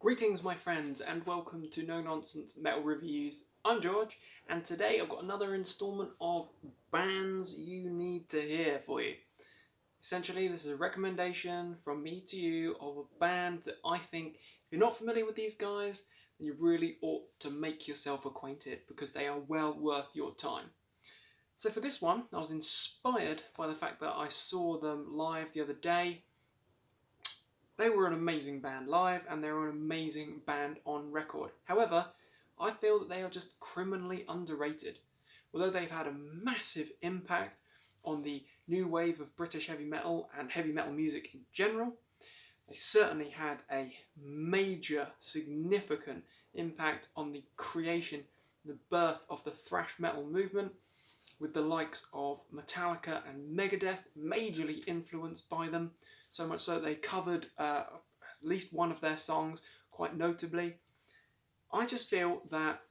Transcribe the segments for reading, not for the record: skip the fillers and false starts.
Greetings my friends and welcome to No Nonsense Metal Reviews. I'm George and today I've got another instalment of bands you need to hear for you. Essentially this is a recommendation from me to you of a band that I think if you're not familiar with these guys then you really ought to make yourself acquainted because they are well worth your time. So for this one I was inspired by the fact that I saw them live the other day. They were an amazing band live and they were an amazing band on record. However, I feel that they are just criminally underrated. Although they've had a massive impact on the new wave of British heavy metal and heavy metal music in general, they certainly had a major, significant impact on the creation, the birth of the thrash metal movement, with the likes of Metallica and Megadeth majorly influenced by them. So much so that they covered at least one of their songs, quite notably. I just feel that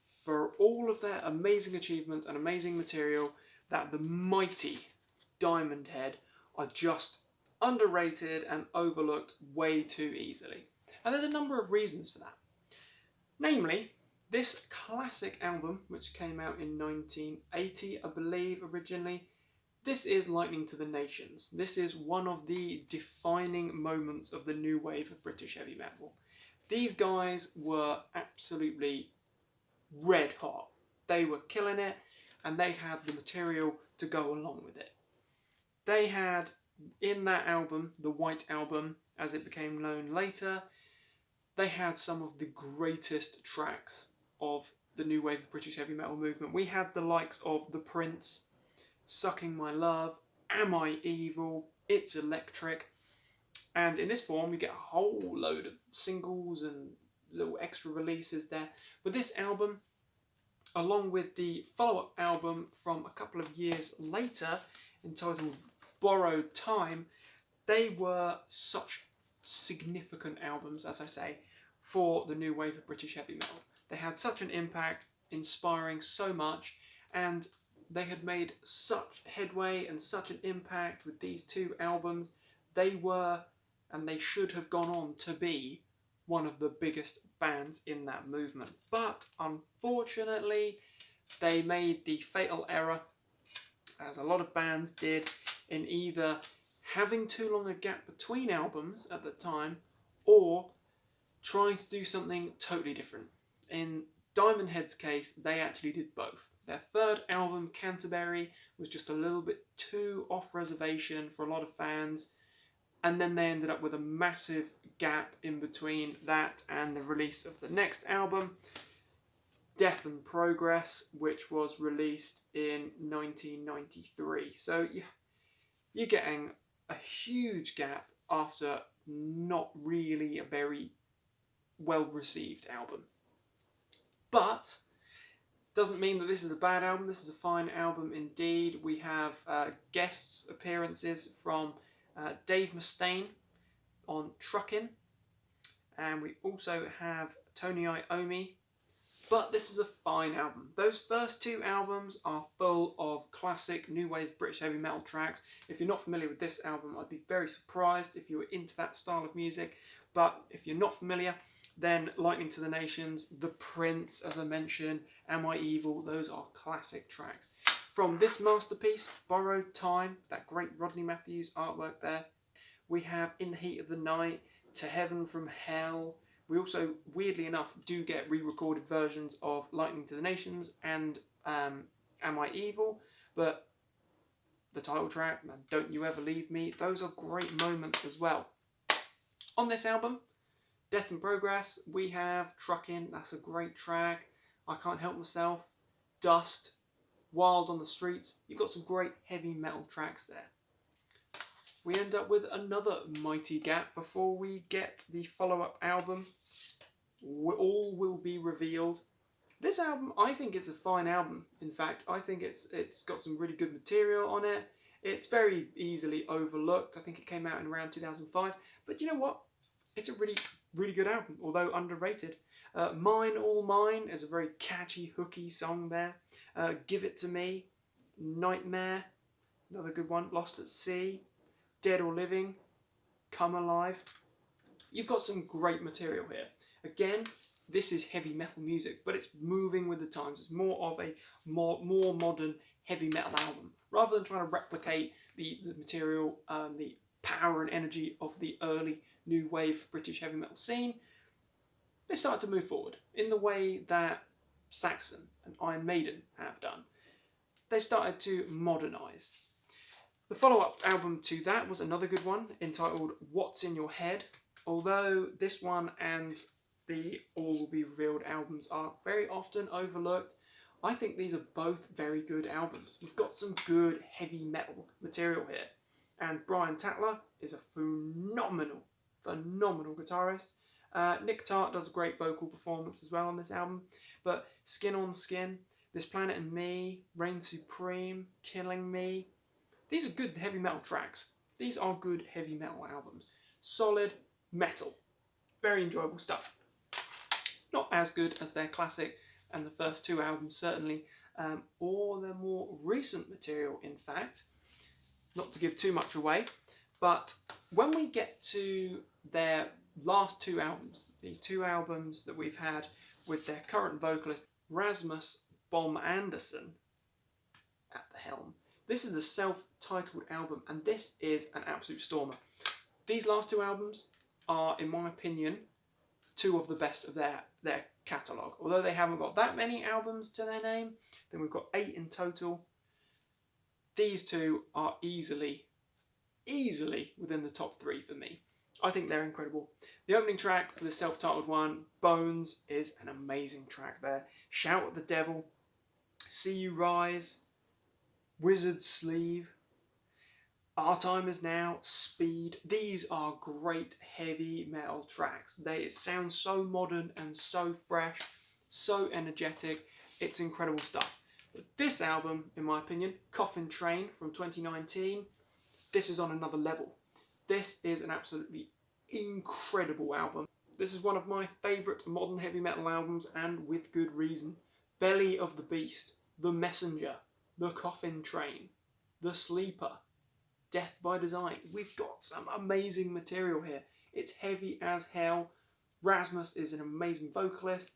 for all of their amazing achievements and amazing material, that the mighty Diamond Head are just underrated and overlooked way too easily. And there's a number of reasons for that. Namely, this classic album, which came out in 1980, I believe, originally, this is Lightning to the Nations. This is one of the defining moments of the new wave of British heavy metal. These guys were absolutely red hot. They were killing it and they had the material to go along with it. They had, in that album, the White Album, as it became known later, they had some of the greatest tracks of the new wave of British heavy metal movement. We had the likes of The Prince, Sucking My Love, Am I Evil, It's Electric, and in this form we get a whole load of singles and little extra releases there. But this album, along with the follow-up album from a couple of years later entitled Borrowed Time, they were such significant albums, as I say, for the new wave of British heavy metal. They had such an impact, inspiring so much, and they had made such headway and such an impact with these two albums. They were, and they should have gone on to be, one of the biggest bands in that movement. But unfortunately, they made the fatal error, as a lot of bands did, in either having too long a gap between albums at the time, or trying to do something totally different. In Diamond Head's case, they actually did both. Their third album, Canterbury, was just a little bit too off reservation for a lot of fans, and then they ended up with a massive gap in between that and the release of the next album, Death and Progress, which was released in 1993. So you're getting a huge gap after not really a very well received album. But doesn't mean that this is a bad album. This is a fine album indeed. We have guest appearances from Dave Mustaine on Truckin', and we also have Tony Iommi. But this is a fine album. Those first two albums are full of classic new wave British heavy metal tracks. If you're not familiar with this album, I'd be very surprised if you were into that style of music. But if you're not familiar, then Lightning to the Nations, The Prince, as I mentioned, Am I Evil, those are classic tracks. From this masterpiece, Borrowed Time, that great Rodney Matthews artwork there, we have In the Heat of the Night, To Heaven from Hell. We also, weirdly enough, do get re-recorded versions of Lightning to the Nations and Am I Evil, but the title track, Don't You Ever Leave Me, those are great moments as well. On this album, Death and Progress, we have Truckin', that's a great track, I Can't Help Myself, Dust, Wild on the Streets. You've got some great heavy metal tracks there. We end up with another mighty gap before we get the follow-up album. All will be revealed. This album, I think, is a fine album. In fact, I think it's got some really good material on it. It's very easily overlooked. I think it came out in around 2005. But you know what? It's a really good album, although underrated. Mine All Mine is a very catchy, hooky song there. Give It To Me, Nightmare, another good one. Lost at Sea, Dead or Living, Come Alive. You've got some great material here. Again, this is heavy metal music, but it's moving with the times. It's more of a more modern heavy metal album, rather than trying to replicate the material, the power and energy of the early new wave British heavy metal scene. They started to move forward in the way that Saxon and Iron Maiden have done. They started to modernise. The follow-up album to that was another good one, entitled What's in Your Head. Although this one and the All Will Be Revealed albums are very often overlooked, I think these are both very good albums. We've got some good heavy metal material here. And Brian Tatler is a phenomenal guitarist. Nick Tart does a great vocal performance as well on this album. But Skin on Skin, This Planet and Me, Reign Supreme, Killing Me, these are good heavy metal tracks. These are good heavy metal albums. Solid metal. Very enjoyable stuff. Not as good as their classic and the first two albums, certainly, or their more recent material, in fact. Not to give too much away, but when we get to their last two albums, the two albums that we've had with their current vocalist, Rasmus Bom Anderson, at the helm, this is the self-titled album, and this is an absolute stormer. These last two albums are, in my opinion, two of the best of their catalogue. Although they haven't got that many albums to their name, then we've got 8 in total. These two are easily within the top 3 for me. I think they're incredible. The opening track for the self-titled one, Bones, is an amazing track there. Shout at the Devil, See You Rise, Wizard's Sleeve, Our Time Is Now, Speed. These are great heavy metal tracks. It sounds so modern and so fresh, so energetic. It's incredible stuff. But this album, in my opinion, Coffin Train from 2019, this is on another level. This is an absolutely incredible album. This is one of my favourite modern heavy metal albums, and with good reason. Belly of the Beast, The Messenger, The Coffin Train, The Sleeper, Death by Design. We've got some amazing material here. It's heavy as hell. Rasmus is an amazing vocalist.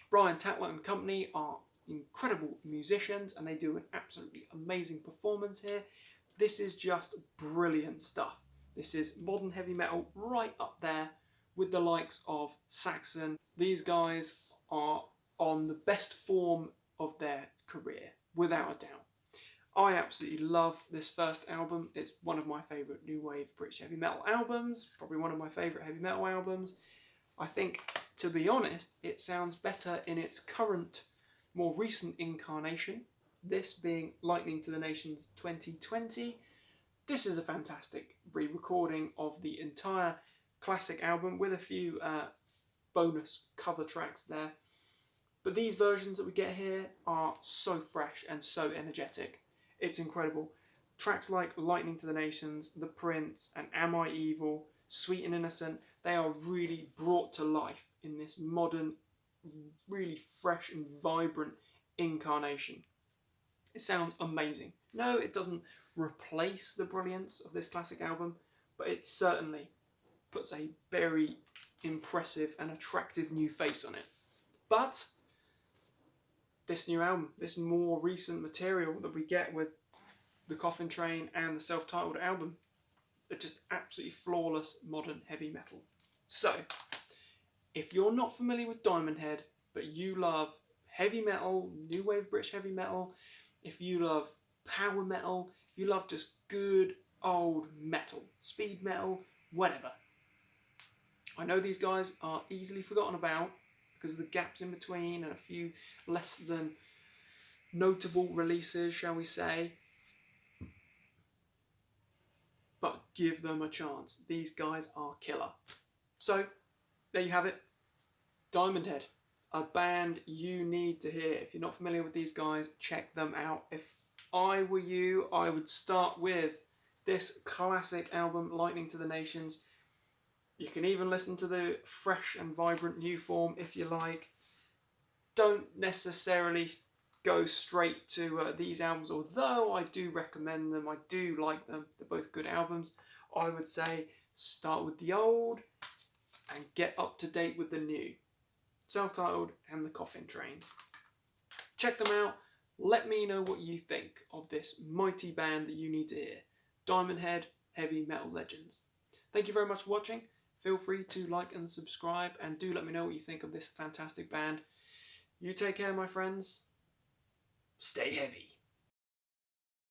Brian Tatler and company are incredible musicians, and they do an absolutely amazing performance here. This is just brilliant stuff. This is modern heavy metal right up there with the likes of Saxon. These guys are on the best form of their career, without a doubt. I absolutely love this first album. It's one of my favourite new wave British heavy metal albums, probably one of my favourite heavy metal albums. I think, to be honest, it sounds better in its current, more recent incarnation, this being Lightning to the Nations 2020. This is a fantastic re-recording of the entire classic album with a few bonus cover tracks there. But these versions that we get here are so fresh and so energetic. It's incredible. Tracks like Lightning to the Nations, The Prince, and Am I Evil, Sweet and Innocent, they are really brought to life in this modern, really fresh and vibrant incarnation. It sounds amazing. No, it doesn't replace the brilliance of this classic album, but it certainly puts a very impressive and attractive new face on it. But this new album, this more recent material that we get with the Coffin Train and the self-titled album, are just absolutely flawless modern heavy metal. So, if you're not familiar with Diamond Head, but you love heavy metal, new wave British heavy metal, if you love power metal, if you love just good old metal, speed metal, whatever. I know these guys are easily forgotten about because of the gaps in between and a few less than notable releases, shall we say. But give them a chance. These guys are killer. So, there you have it. Diamond Head. A band you need to hear. If you're not familiar with these guys, check them out. If I were you, I would start with this classic album, Lightning to the Nations. You can even listen to the fresh and vibrant new form if you like. Don't necessarily go straight to these albums, although I do recommend them. I do like them. They're both good albums. I would say start with the old and get up to date with the new. Self-Titled and the Coffin Train. Check them out. Let me know what you think of this mighty band that you need to hear. Diamond Head Heavy Metal Legends. Thank you very much for watching. Feel free to like and subscribe, and do let me know what you think of this fantastic band. You take care, my friends. Stay heavy.